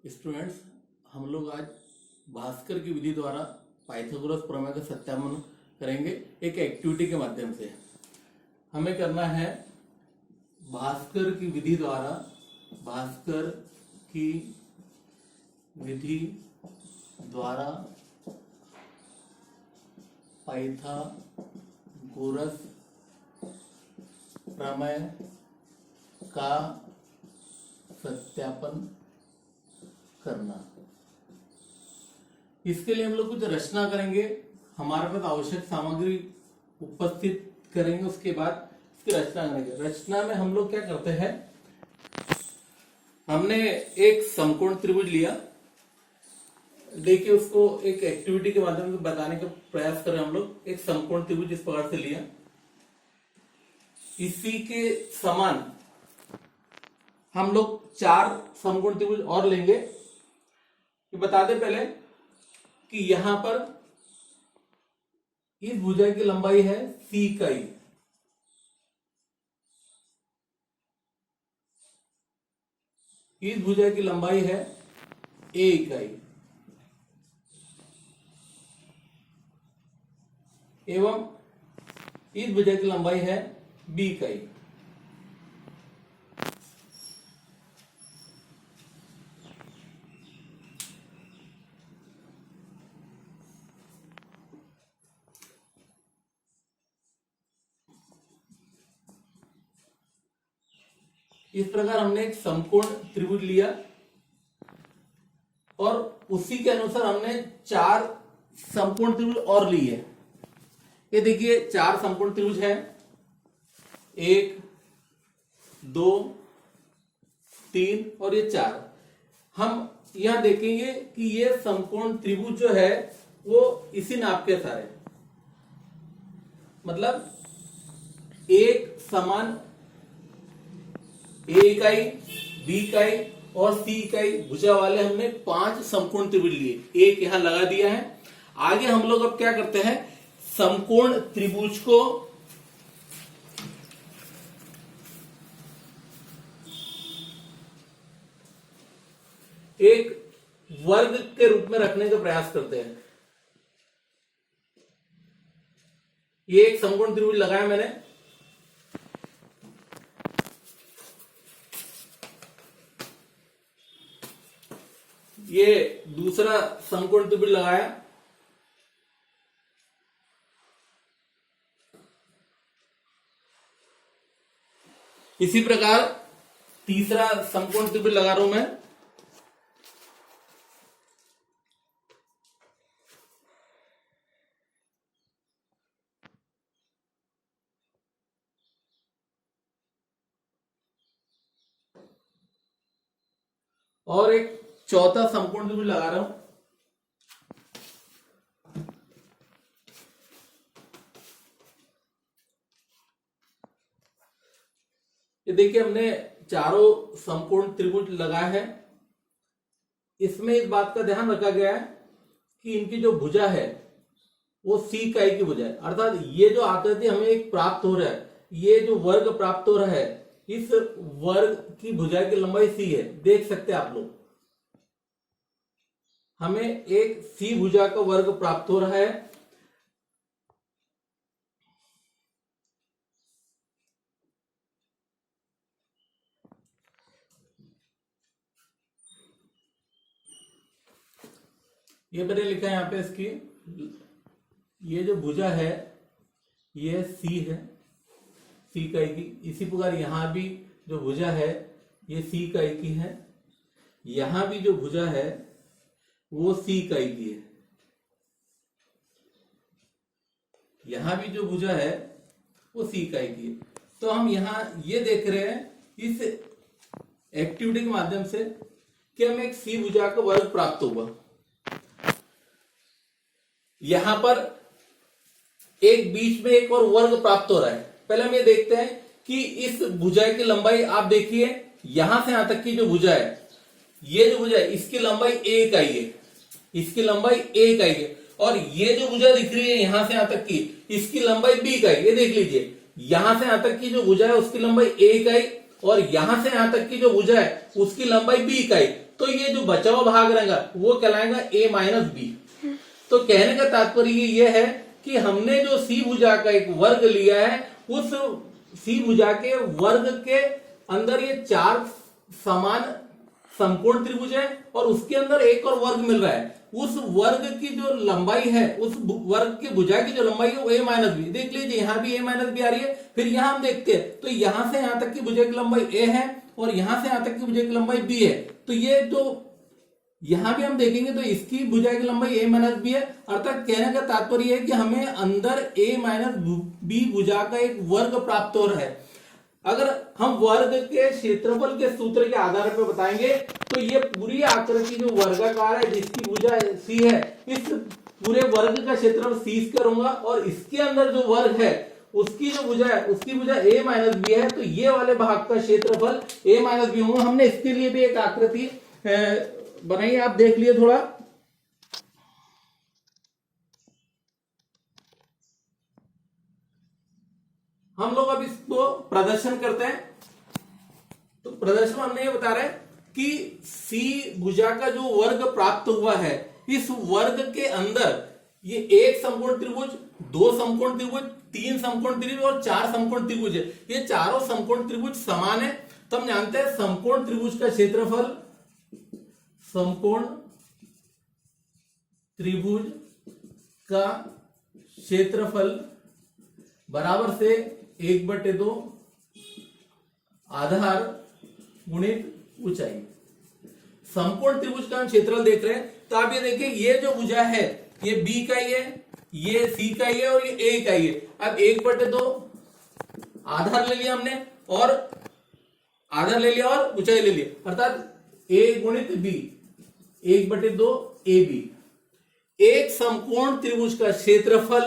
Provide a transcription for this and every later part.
Students, हम लोग आज भास्कर की विधि द्वारा पाइथागोरस प्रमेय का सत्यापन करेंगे एक एक्टिविटी के माध्यम से। हमें करना है भास्कर की विधि द्वारा पाइथागोरस प्रमेय का सत्यापन करना। इसके लिए हम लोग कुछ रचना करेंगे, हमारे पास आवश्यक सामग्री उपस्थित करेंगे, उसके बाद इसकी रचना करेंगे। रचना में हम लोग क्या करते हैं, हमने एक समकोण त्रिभुज लिया। देखिए, उसको एक एक्टिविटी के माध्यम से बताने का प्रयास करें। हम लोग एक समकोण त्रिभुज इस प्रकार से लिया, इसी के समान हम लोग 4 समकोण त्रिभुज और लेंगे। बता दें पहले कि यहां पर इस भुजा की लंबाई है C इकाई, इस भुजा की लंबाई है A इकाई एवं इस भुजा की लंबाई है B इकाई। इस प्रकार हमने एक समकोण त्रिभुज लिया और उसी के अनुसार हमने 4 समकोण त्रिभुज और लिए। ये देखिए 4 समकोण त्रिभुज है, 1, 2, 3 और ये 4। हम यहां देखेंगे कि ये समकोण त्रिभुज जो है वो इसी नाप के सारे, मतलब एक समान A इकाई, B इकाई और C इकाई भुजा वाले हमने 5 समकोण त्रिभुज लिए। एक यहां लगा दिया है। आगे हम लोग अब क्या करते हैं, समकोण त्रिभुज को एक वर्ग के रूप में रखने का प्रयास करते हैं। ये एक समकोण त्रिभुज लगाया मैंने, ये दूसरा समकोण त्रिभुज लगाया, इसी प्रकार तीसरा समकोण त्रिभुज लगा रहा हूं मैं। और एक चौथा समकोण त्रिभुज लगा रहा हूं। ये देखिए, हमने चारों समकोण त्रिभुज लगाए हैं। इसमें इस बात का ध्यान रखा गया है कि इनकी जो भुजा है वो C इकाई की भुजा है, अर्थात ये जो आकृति हमें एक प्राप्त हो रहा है, ये जो वर्ग प्राप्त हो रहा है, इस वर्ग की भुजा की लंबाई C है। देख सकते हैं आप लोग, हमें एक C भुजा का वर्ग प्राप्त हो रहा है। ये मैंने लिखा है यहां पे, इसकी ये जो भुजा है ये C है, C इकाई की। इसी प्रकार यहां भी जो भुजा है ये C इकाई की है, यहां भी जो भुजा है वो C इकाई की है, यहां भी जो भुजा है वो C इकाई की है। तो हम यहां ये देख रहे हैं इस एक्टिविटी के माध्यम से कि हमें एक C भुजा का वर्ग प्राप्त होगा। यहां पर एक बीच में एक और वर्ग प्राप्त हो रहा है। पहले हम ये देखते हैं कि इस भुजा की लंबाई, आप देखिए यहां से यहां तक की जो भुजा है, ये जो भुजा है इसकी लंबाई A इकाई है, इसकी लंबाई A इकाई है। और ये जो भुजा दिख रही है यहां से यहां तक की, इसकी लंबाई B इकाई। ये देख लीजिए, यहां से यहां तक की जो भुजा है उसकी लंबाई A इकाई और यहां से यहां तक की जो भुजा है उसकी लंबाई B इकाई। तो ये जो बचा हुआ भाग रहेगा वो कहलाएगा a माइनस बी। तो कहने का तात्पर्य ये है कि हमने जो सी भुजा का एक वर्ग लिया है, उस सी भुजा के वर्ग के अंदर ये 4 समान समकोण त्रिभुज है और उसके अंदर एक और वर्ग मिल रहा है। उस वर्ग की जो लंबाई है, उस वर्ग की भुजा की जो लंबाई है वो a माइनस बी। देख लीजिए यहाँ भी a माइनस बी आ रही है। फिर यहाँ हम देखते हैं तो यहां से यहां तक की भुजा की लंबाई a है और यहां से यहां तक की भुजा की लंबाई b है। तो ये जो यहां भी हम देखेंगे तो इसकी भुजा की लंबाई a माइनस बी है। अर्थात कहने का तात्पर्य है कि हमें अंदर a माइनस बी भुजा का एक वर्ग प्राप्त हो रहा है। अगर हम वर्ग के क्षेत्रफल के सूत्र के आधार पर बताएंगे तो ये पूरी आकृति जो वर्गाकार है जिसकी भुजा सी है, इस पूरे वर्ग का क्षेत्रफल सी स्क्वायर होगा और इसके अंदर जो वर्ग है उसकी जो भुजा है उसकी भुजा a माइनस बी है। तो ये वाले भाग का क्षेत्रफल a माइनस बी होगा। हमने इसके लिए भी एक आकृति बनाई, आप देख लिए थोड़ा। हम लोग अब इसको प्रदर्शन करते हैं। तो प्रदर्शन हमने ये बता रहे हैं कि सी भुजा का जो वर्ग प्राप्त हुआ है, इस वर्ग के अंदर ये एक समकोण त्रिभुज, 2 समकोण त्रिभुज, 3 समकोण त्रिभुज और 4 समकोण त्रिभुज है। ये चारों समकोण त्रिभुज समान है। तो हम जानते हैं समकोण त्रिभुज का क्षेत्रफल, समकोण त्रिभुज का क्षेत्रफल बराबर से 1/2 आधार गुणित ऊंचाई। समकोण त्रिभुज का हम क्षेत्रफल देख रहे हैं। तो आप ये देखिए, ये जो भुजा है ये बी का ही है, ये सी का ही है और ये ए का ही है। अब 1/2 आधार ले लिया हमने और आधार ले लिया और ऊंचाई ले लिया, अर्थात ए गुणित बी, 1/2 ए बी। एक समकोण त्रिभुज का क्षेत्रफल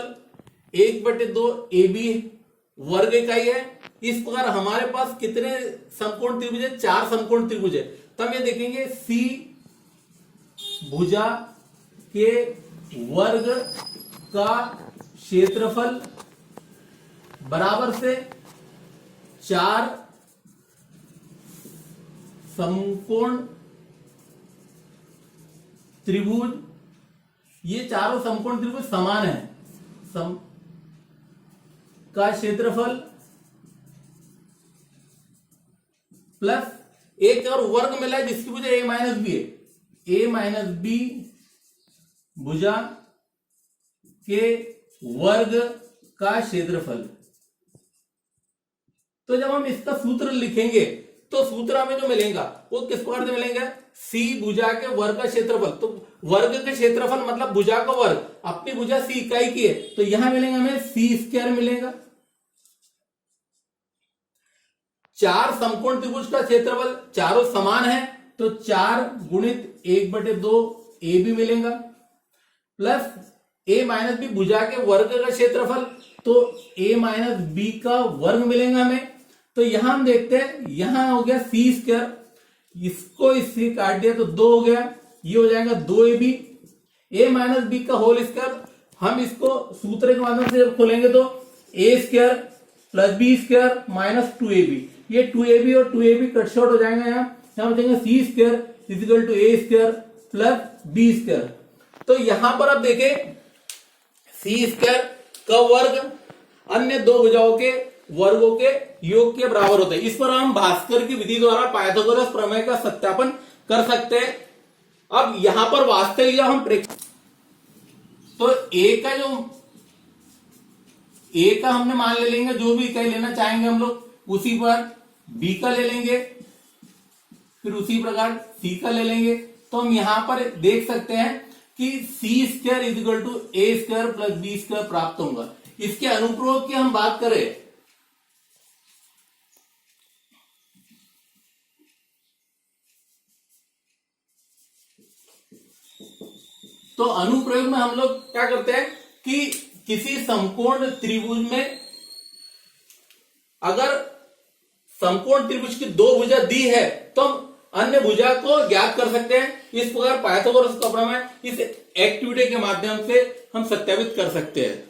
1/2 ए बी वर्ग इकाई है। इस प्रकार हमारे पास कितने समकोण त्रिभुज है? 4 समकोण त्रिभुज है। तो हम ये देखेंगे सी भुजा के वर्ग का क्षेत्रफल बराबर से 4 समकोण त्रिभुज। ये चारों समकोण त्रिभुज समान है। का क्षेत्रफल प्लस एक और वर्ग मिला है जिसकी भुजा a माइनस बी है। a माइनस बी भुजा के वर्ग का क्षेत्रफल। तो जब हम इसका सूत्र लिखेंगे तो सूत्र हमें जो मिलेगा वो किस प्रकार से मिलेंगे? सी भुजा के वर्ग का क्षेत्रफल। तो वर्ग के क्षेत्रफल मतलब भुजा का वर्ग, अपनी भुजा सी इकाई की है तो यहां मिलेगा हमें सी स्क्वायर मिलेगा। 4 समकोण त्रिभुज का क्षेत्रफल चारों समान है तो 4 गुणित 1/2 ए बी मिलेगा, प्लस a माइनस बी भुजा के वर्ग का क्षेत्रफल तो a माइनस बी का वर्ग मिलेगा हमें। तो यहां हम देखते हैं, यहां हो गया सी स्क्वायर, इसको इससे काट दिया तो 2 हो गया, ये हो जाएगा 2ab a माइनस बी का होल स्क्वायर। हम इसको सूत्र के माध्यम से जब खोलेंगे तो a square plus B square minus 2ab, ये 2ab और 2ab कट शॉर्ट हो जाएगा। यहाँ बचेंगे c square is equal to a square plus B square. तो यहां पर आप देखें सी स्क्वायर का वर्ग अन्य 2 भुजाओं के वर्गों के योग के बराबर होता है। इस पर हम भास्कर की विधि द्वारा पाइथागोरस प्रमेय का सत्यापन कर सकते हैं। अब यहां पर वास्तविक जब हम तो ए का हमने मान ले लेंगे, जो भी इकाई लेना चाहेंगे हम लोग, उसी पर बी का ले लेंगे, फिर उसी प्रकार सी का ले लेंगे। तो हम यहां पर देख सकते हैं कि c square is equal to a square plus B square प्राप्त होगा। इसके अनुप्रयोग की हम बात करें तो अनुप्रयोग में हम लोग क्या करते हैं कि किसी समकोण त्रिभुज में अगर समकोण त्रिभुज की 2 भुजा दी है तो हम अन्य भुजा को ज्ञात कर सकते हैं। इस प्रकार पाइथागोरस का प्रमेय इस एक्टिविटी के माध्यम से हम सत्यापित कर सकते हैं।